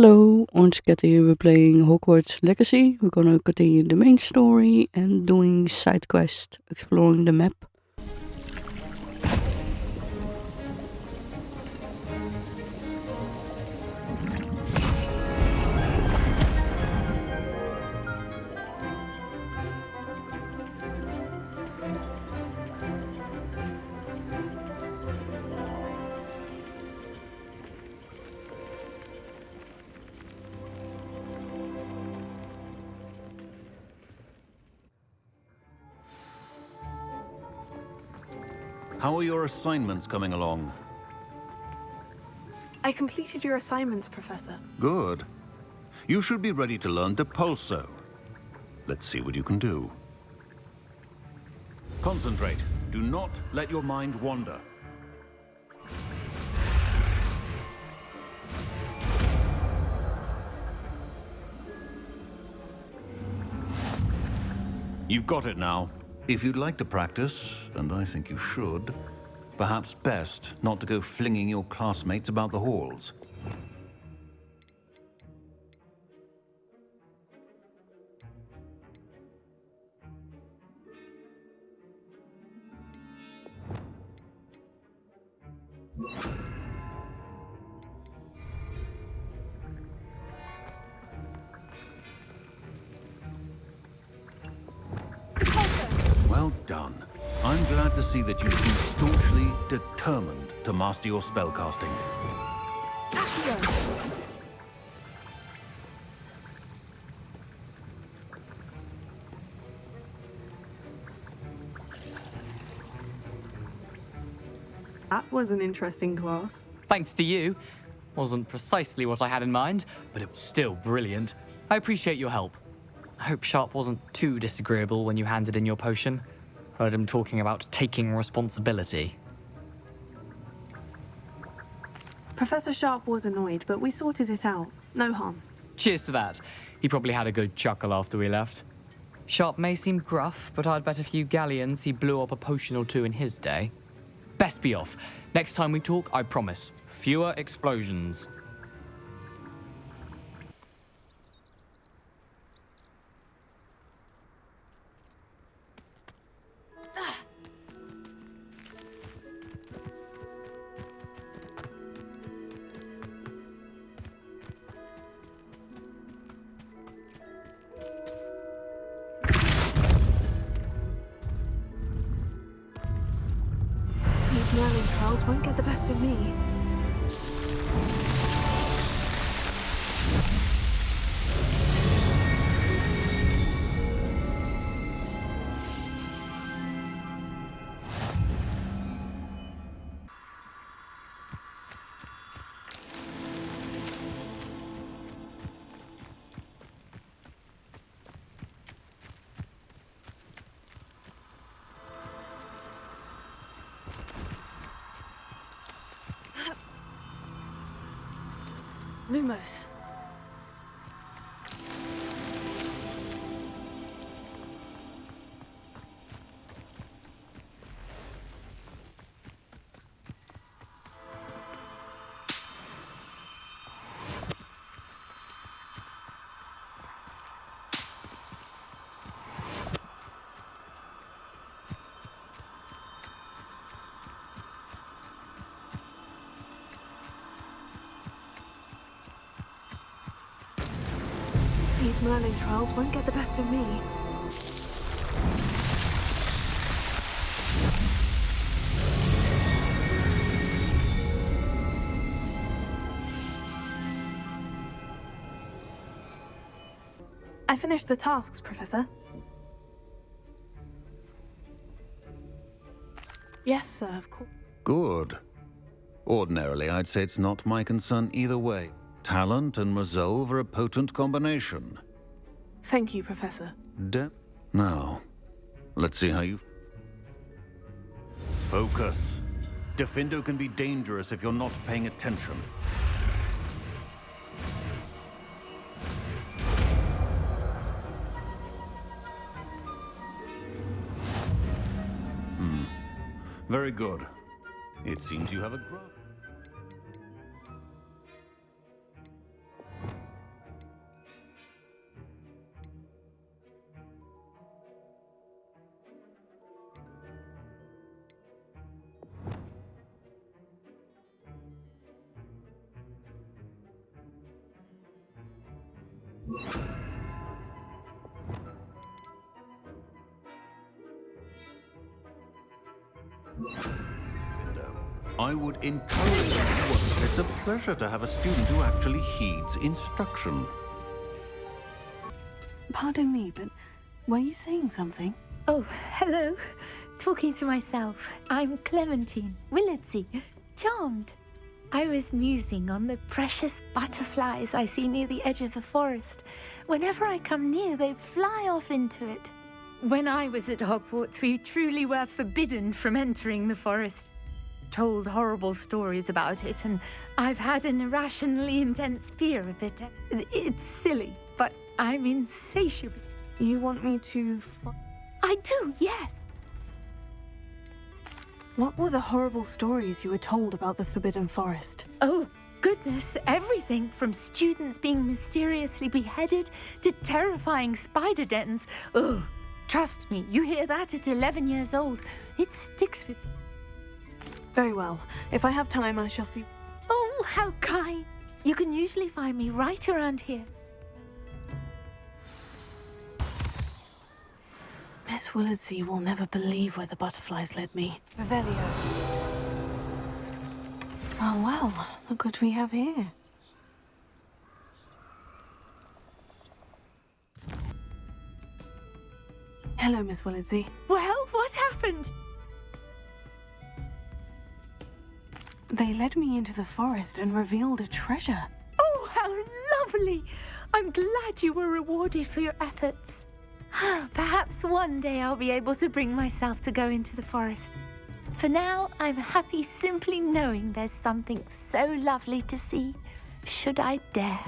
Hello, once again here we're playing Hogwarts Legacy. We're gonna continue the main story and doing side quest, exploring the map. How are your assignments coming along? I completed your assignments, Professor. Good. You should be ready to learn Depulso. Let's see what you can do. Concentrate. Do not let your mind wander. You've got it now. If you'd like to practice, and I think you should, perhaps best not to go flinging your classmates about the halls. Well done. I'm glad to see that you seem staunchly determined to master your spellcasting. That was an interesting class. Thanks to you. Wasn't precisely what I had in mind, but it was still brilliant. I appreciate your help. I hope Sharp wasn't too disagreeable when you handed in your potion. Heard him talking about taking responsibility. Professor Sharp was annoyed, but we sorted it out. No harm. Cheers to that. He probably had a good chuckle after we left. Sharp may seem gruff, but I'd bet a few galleons he blew up a potion or two in his day. Best be off. Next time we talk, I promise, fewer explosions. These merlin trials won't get the best of me. Lumos. These merlin trials won't get the best of me. I finished the tasks, Professor. Yes, sir, of course. Good. Ordinarily, I'd say it's not my concern either way. Talent and resolve are a potent combination. Thank you, Professor. Now, let's see how you... Focus. Diffindo can be dangerous if you're not paying attention. Very good. It seems you have a grasp. I would encourage them to work. It's a pleasure to have a student who actually heeds instruction. Pardon me, but were you saying something? Oh, hello. Talking to myself. I'm Clementine Willardsey. Charmed. I was musing on the precious butterflies I see near the edge of the forest. Whenever I come near, they fly off into it. When I was at Hogwarts, we truly were forbidden from entering the forest. Told horrible stories about it, and I've had an irrationally intense fear of it. It's silly, but I'm insatiable. You want me to I do, yes. What were the horrible stories you were told about the Forbidden Forest? Oh, goodness, everything from students being mysteriously beheaded to terrifying spider dens. Oh, trust me, you hear that at 11 years old. It sticks with me. Very well. If I have time, I shall see. Oh, how kind. You can usually find me right around here. Miss Willardsey will never believe where the butterflies led me. Revelio. Oh, well, look what we have here. Hello, Miss Willardsey. Well, what happened? They led me into the forest and revealed a treasure. Oh, how lovely! I'm glad you were rewarded for your efforts. Perhaps one day I'll be able to bring myself to go into the forest. For now, I'm happy simply knowing there's something so lovely to see, should I dare.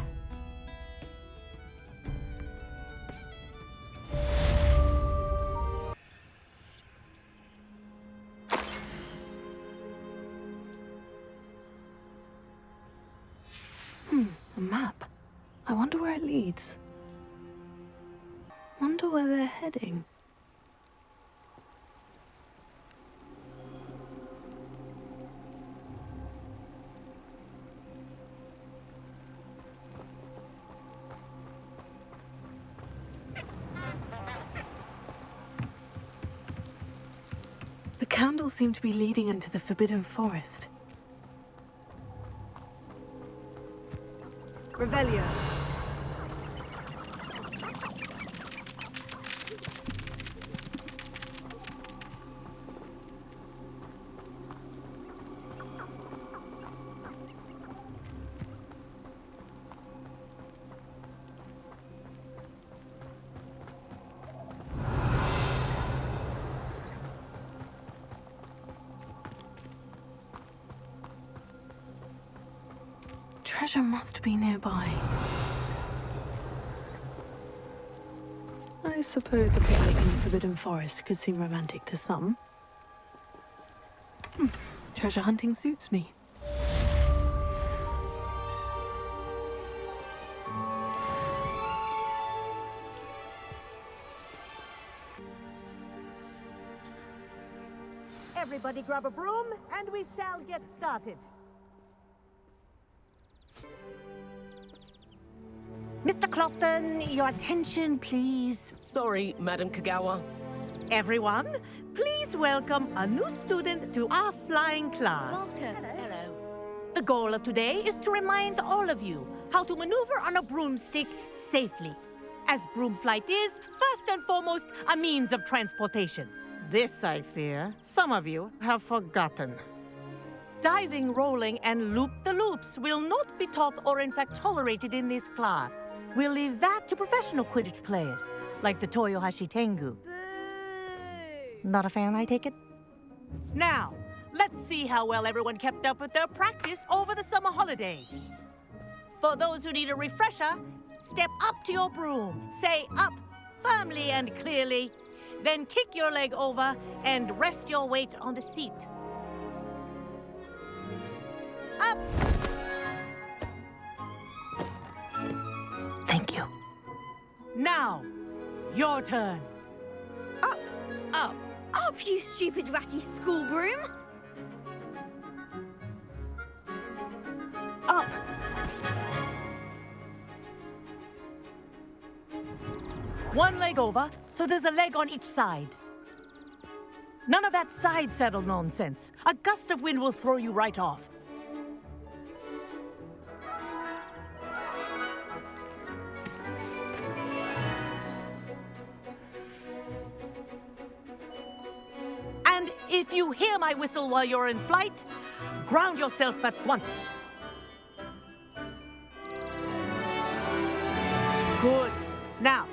A map. I wonder where it leads. Wonder where they're heading. The candles seem to be leading into the Forbidden Forest. Revelio. Treasure must be nearby. I suppose the picnic in the Forbidden Forest could seem romantic to some. Treasure hunting suits me. Everybody grab a broom, and we shall get started. Mr. Clopton, your attention, please. Sorry, Madam Kogawa. Everyone, please welcome a new student to our flying class. Hello. The goal of today is to remind all of you how to maneuver on a broomstick safely, as broom flight is, first and foremost, a means of transportation. This, I fear, some of you have forgotten. Diving, rolling, and loop-the-loops will not be taught or in fact tolerated in this class. We'll leave that to professional Quidditch players, like the Toyohashi Tengu. Not a fan, I take it? Now, let's see how well everyone kept up with their practice over the summer holidays. For those who need a refresher, step up to your broom, say up firmly and clearly, then kick your leg over and rest your weight on the seat. Up! Thank you. Now, your turn. Up. Up. Up, you stupid ratty school broom. Up. One leg over, so there's a leg on each side. None of that side saddle nonsense. A gust of wind will throw you right off. And if you hear my whistle while you're in flight, ground yourself at once. Good. Now,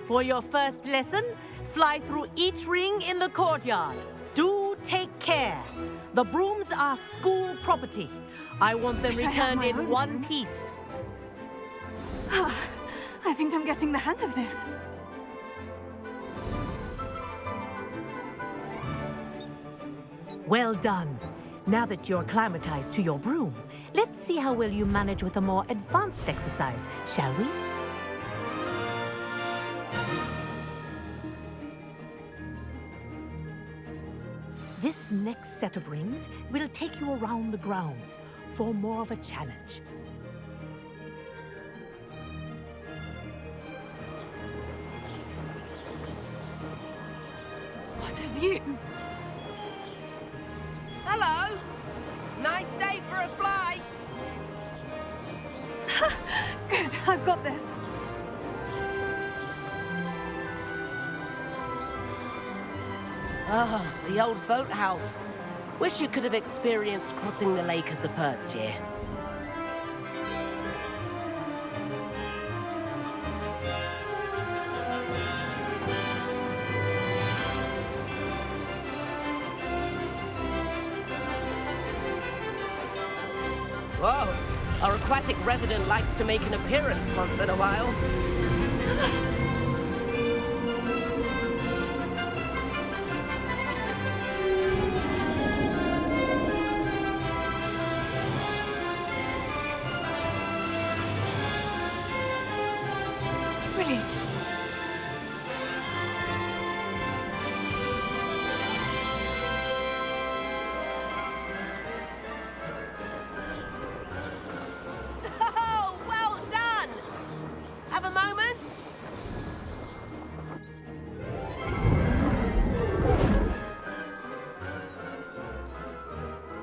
for your first lesson, fly through each ring in the courtyard. Do take care. The brooms are school property. I want them returned in one piece. I think I'm getting the hang of this. Well done. Now that you're acclimatized to your broom, let's see how well you manage with a more advanced exercise, shall we? This next set of rings will take you around the grounds for more of a challenge. What a view! Hello. Nice day for a flight. Good, I've got this. Ah, the old boathouse. Wish you could have experienced crossing the lake as the first year. Whoa, our aquatic resident likes to make an appearance once in a while. Brilliant. Oh, well done! Have a moment?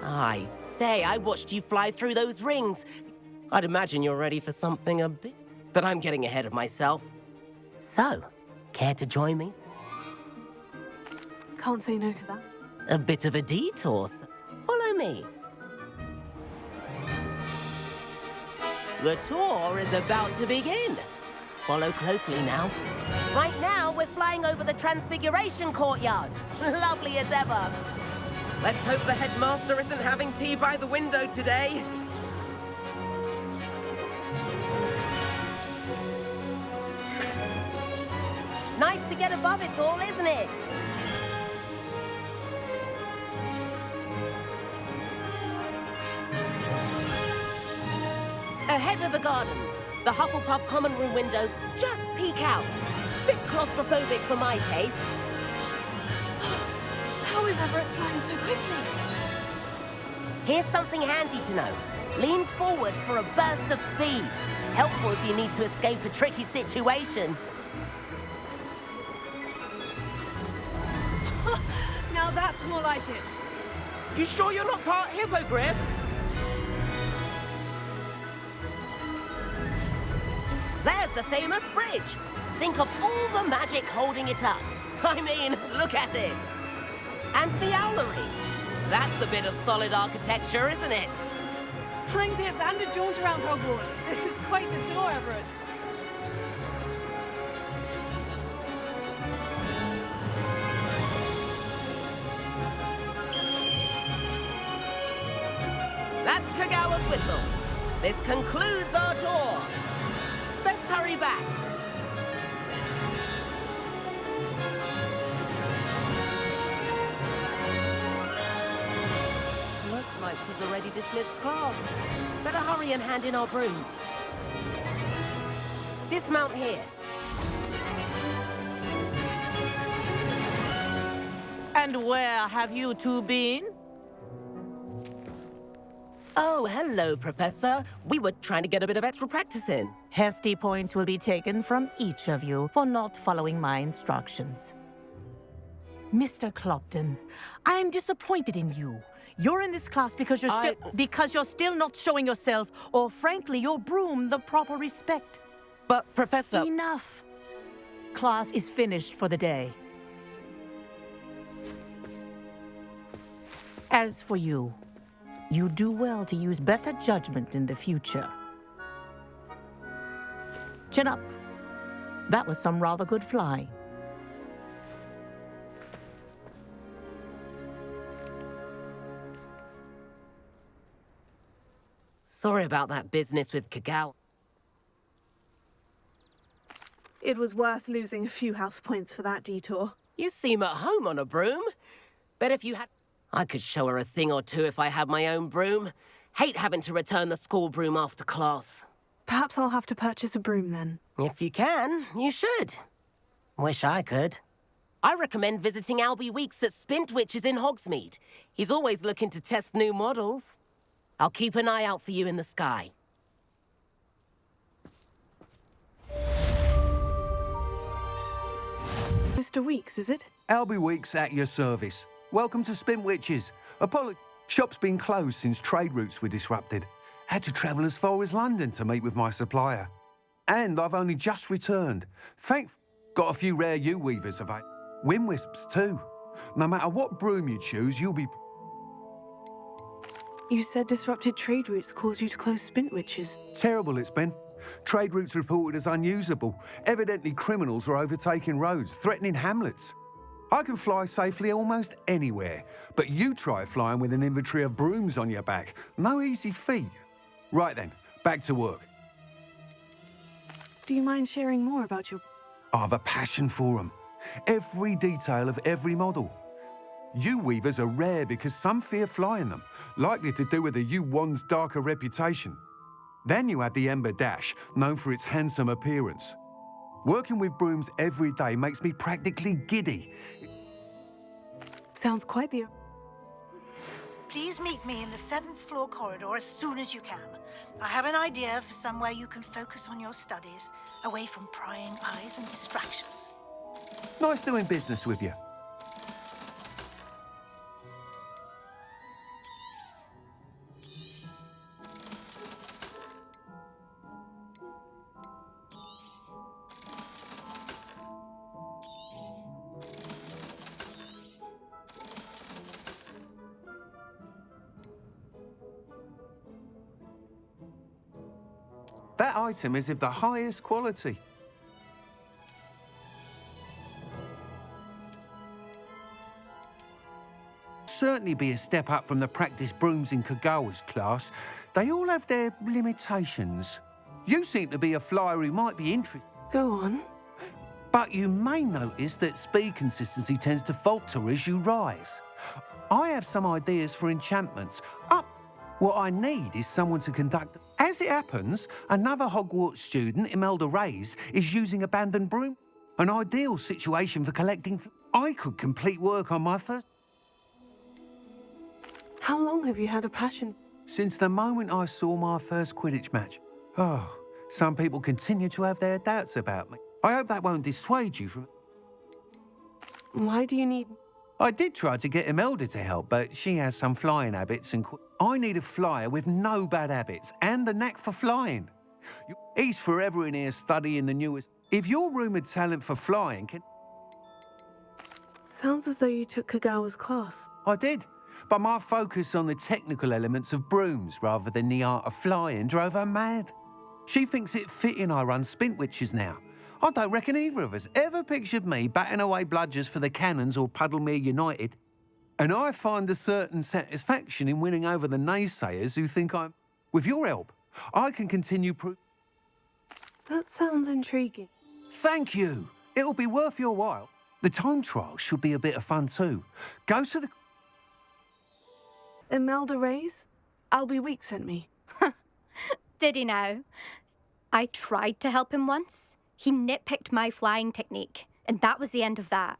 I say, I watched you fly through those rings. I'd imagine you're ready for something a bit... But I'm getting ahead of myself. So, care to join me? Can't say no to that. A bit of a detour. Follow me. The tour is about to begin. Follow closely now. Right now, we're flying over the Transfiguration Courtyard. Lovely as ever. Let's hope the headmaster isn't having tea by the window today. Nice to get above it all, isn't it? Ahead of the gardens, the Hufflepuff common room windows just peek out. Bit claustrophobic for my taste. How is Everett flying so quickly? Here's something handy to know. Lean forward for a burst of speed. Helpful if you need to escape a tricky situation. Now that's more like it. You sure you're not part hippogriff? There's the famous bridge. Think of all the magic holding it up. I mean, look at it. And Meowlery. That's a bit of solid architecture, isn't it? Flying tips and a jaunt around Hogwarts. This is quite the tour, Everett. That's Kogawa's whistle. This concludes our tour. Best hurry back. Looks like we've already dismissed class. Better hurry and hand in our brooms. Dismount here. And where have you two been? Oh, hello, Professor. We were trying to get a bit of extra practice in. Hefty points will be taken from each of you for not following my instructions. Mr. Clopton, I am disappointed in you. You're in this class because you're still not showing yourself, or frankly, your broom the proper respect. But, Professor... Enough. Class is finished for the day. As for you, you do well to use better judgment in the future. Chin up. That was some rather good flying. Sorry about that business with Kogawa. It was worth losing a few house points for that detour. You seem at home on a broom. Bet if you had... I could show her a thing or two if I had my own broom. Hate having to return the school broom after class. Perhaps I'll have to purchase a broom then. If you can, you should. Wish I could. I recommend visiting Albie Weeks at Spintwitches in Hogsmeade. He's always looking to test new models. I'll keep an eye out for you in the sky. Mr. Weeks, is it? Albie Weeks at your service. Welcome to Spintwitches. Shop's been closed since trade routes were disrupted. Had to travel as far as London to meet with my supplier. And I've only just returned. Got a few rare U-weavers of it. Wind-wisps too. No matter what broom you choose, you'll be... You said disrupted trade routes caused you to close Spintwitches. Terrible it's been. Trade routes reported as unusable. Evidently criminals are overtaking roads, threatening hamlets. I can fly safely almost anywhere, but you try flying with an inventory of brooms on your back. No easy feat. Right then, back to work. Do you mind sharing more about your... I've a passion for them. Every detail of every model. U-weavers are rare because some fear flying them, likely to do with the U-Wand's darker reputation. Then you have the Ember Dash, known for its handsome appearance. Working with brooms every day makes me practically giddy. Sounds quite the... Please meet me in the 7th floor corridor as soon as you can. I have an idea for somewhere you can focus on your studies, away from prying eyes and distractions. Nice doing business with you. That item is of the highest quality. Certainly be a step up from the practice brooms in Kogawa's class. They all have their limitations. You seem to be a flyer who might be interested. Go on. But you may notice that speed consistency tends to falter as you rise. I have some ideas for enchantments. What I need is someone to conduct... As it happens, another Hogwarts student, Imelda Reyes, is using abandoned broom. An ideal situation for collecting... I could complete work on my first... How long have you had a passion? Since the moment I saw my first Quidditch match. Oh, some people continue to have their doubts about me. I hope that won't dissuade you from... Why do you need... I did try to get Imelda to help, but she has some flying habits and... I need a flyer with no bad habits and the knack for flying. He's forever in here studying the newest... If your rumoured talent for flying can... Sounds as though you took Kogawa's class. I did, but my focus on the technical elements of brooms rather than the art of flying drove her mad. She thinks it fitting I run Spintwitches now. I don't reckon either of us ever pictured me batting away bludgers for the Cannons or Puddlemere United. And I find a certain satisfaction in winning over the naysayers who think I'm... With your help, I can continue That sounds intriguing. Thank you. It'll be worth your while. The time trial should be a bit of fun too. Go to the... Imelda Reyes? Albie Weeks sent me. Did he now? I tried to help him once. He nitpicked my flying technique, and that was the end of that.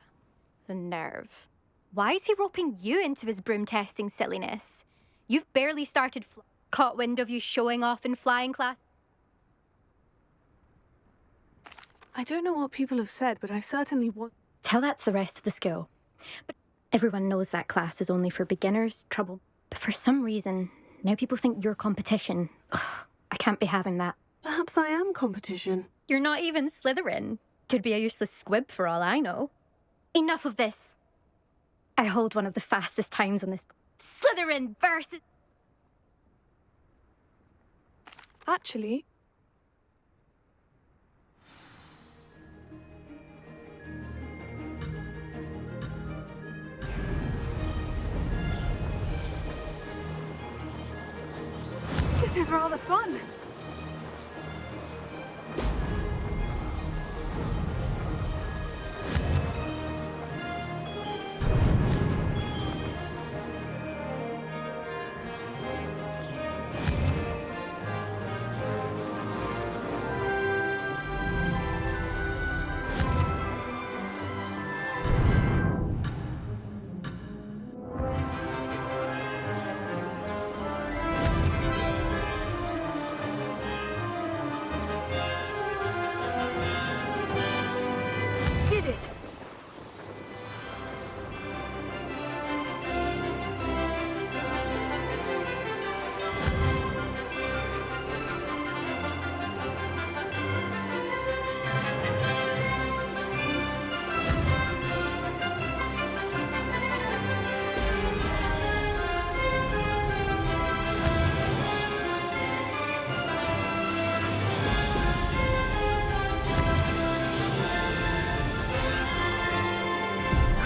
The nerve. Why is he roping you into his broom testing silliness? You've barely started caught wind of you showing off in flying class. I don't know what people have said, but I certainly was... Tell that to the rest of the school. But everyone knows that class is only for beginners. Trouble. But for some reason, now people think you're competition. Ugh, I can't be having that. Perhaps I am competition. You're not even Slytherin. Could be a useless squib for all I know. Enough of this. I hold one of the fastest times on this. Slytherin versus... Actually... This is rather fun.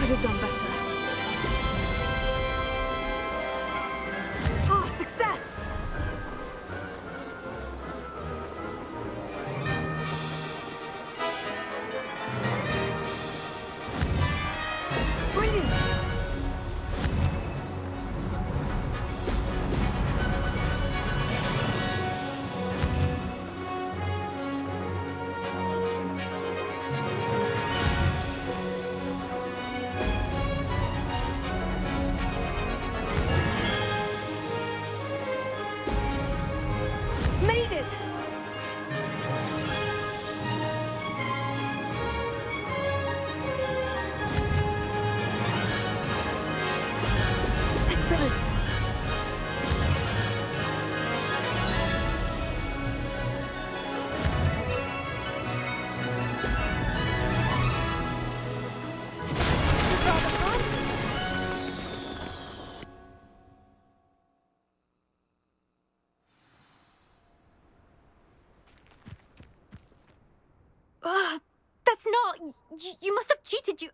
Have done better. Ah, success! Brilliant! Made it! Excellent! That's not... You must have cheated.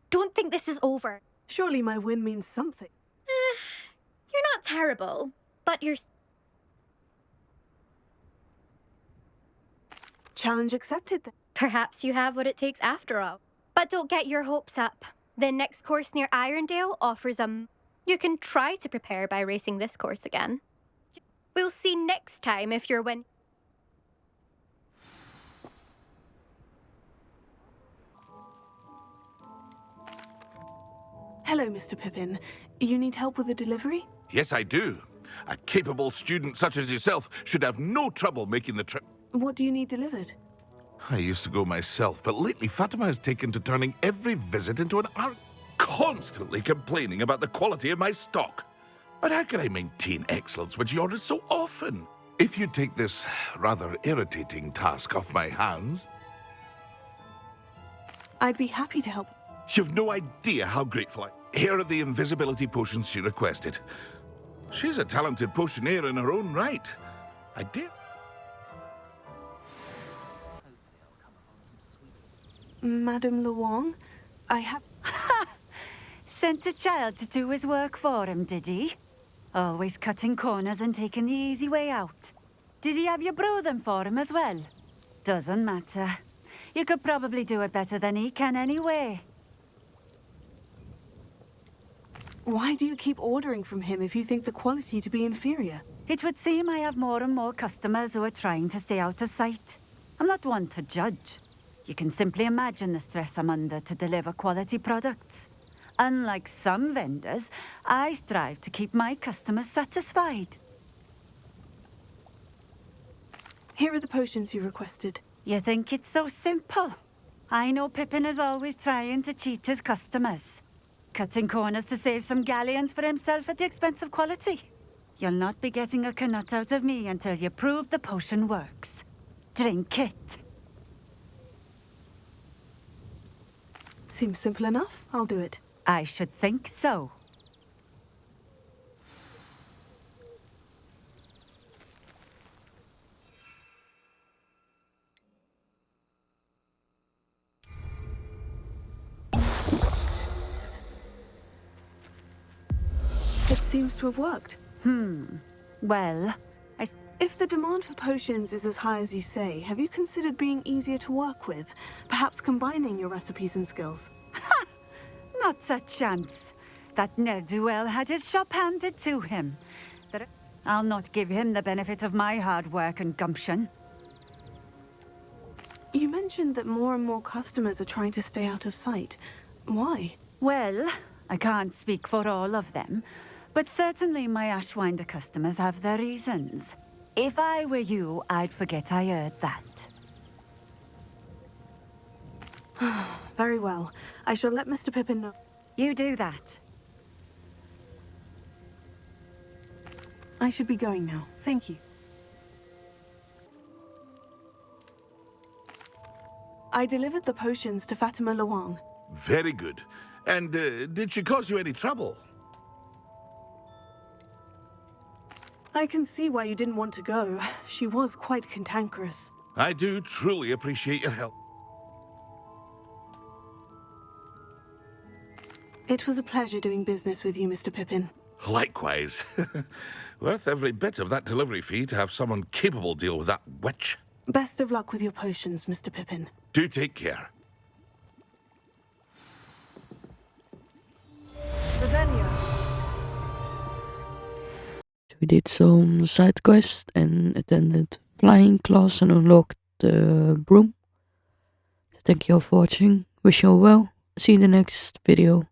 Don't think this is over. Surely my win means something. You're not terrible, but you're... Challenge accepted then. Perhaps you have what it takes after all. But don't get your hopes up. The next course near Irondale offers You can try to prepare by racing this course again. We'll see next time if you're win... Hello, Mr. Pippin. You need help with the delivery? Yes, I do. A capable student such as yourself should have no trouble making the trip. What do you need delivered? I used to go myself, but lately Fatima has taken to turning every visit into an hour, constantly complaining about the quality of my stock. But how can I maintain excellence when she orders so often? If you take this rather irritating task off my hands... I'd be happy to help. You've no idea how grateful I... Here are the invisibility potions she requested. She's a talented potioneer in her own right. I dare... Madame Luong, I have... Sent a child to do his work for him, did he? Always cutting corners and taking the easy way out. Did he have you brew them for him as well? Doesn't matter. You could probably do it better than he can anyway. Why do you keep ordering from him if you think the quality to be inferior? It would seem I have more and more customers who are trying to stay out of sight. I'm not one to judge. You can simply imagine the stress I'm under to deliver quality products. Unlike some vendors, I strive to keep my customers satisfied. Here are the potions you requested. You think it's so simple? I know Pippin is always trying to cheat his customers, cutting corners to save some galleons for himself at the expense of quality. You'll not be getting a canut out of me until you prove the potion works. Drink it. Seems simple enough. I'll do it. I should think so. It seems to have worked. Well, if the demand for potions is as high as you say, have you considered being easier to work with? Perhaps combining your recipes and skills? Ha! Not a chance. That ne'er-do-well had his shop handed to him. I'll not give him the benefit of my hard work and gumption. You mentioned that more and more customers are trying to stay out of sight. Why? Well, I can't speak for all of them, but certainly my Ashwinder customers have their reasons. If I were you, I'd forget I heard that. Very well. I shall let Mr. Pippin know. You do that. I should be going now. Thank you. I delivered the potions to Fatima Luang. Very good. And did she cause you any trouble? I can see why you didn't want to go. She was quite cantankerous. I do truly appreciate your help. It was a pleasure doing business with you, Mr. Pippin. Likewise. Worth every bit of that delivery fee to have someone capable deal with that witch. Best of luck with your potions, Mr. Pippin. Do take care. Revelio. We did some side quests and attended flying class and unlocked the broom. Thank you all for watching. Wish you all well. See you in the next video.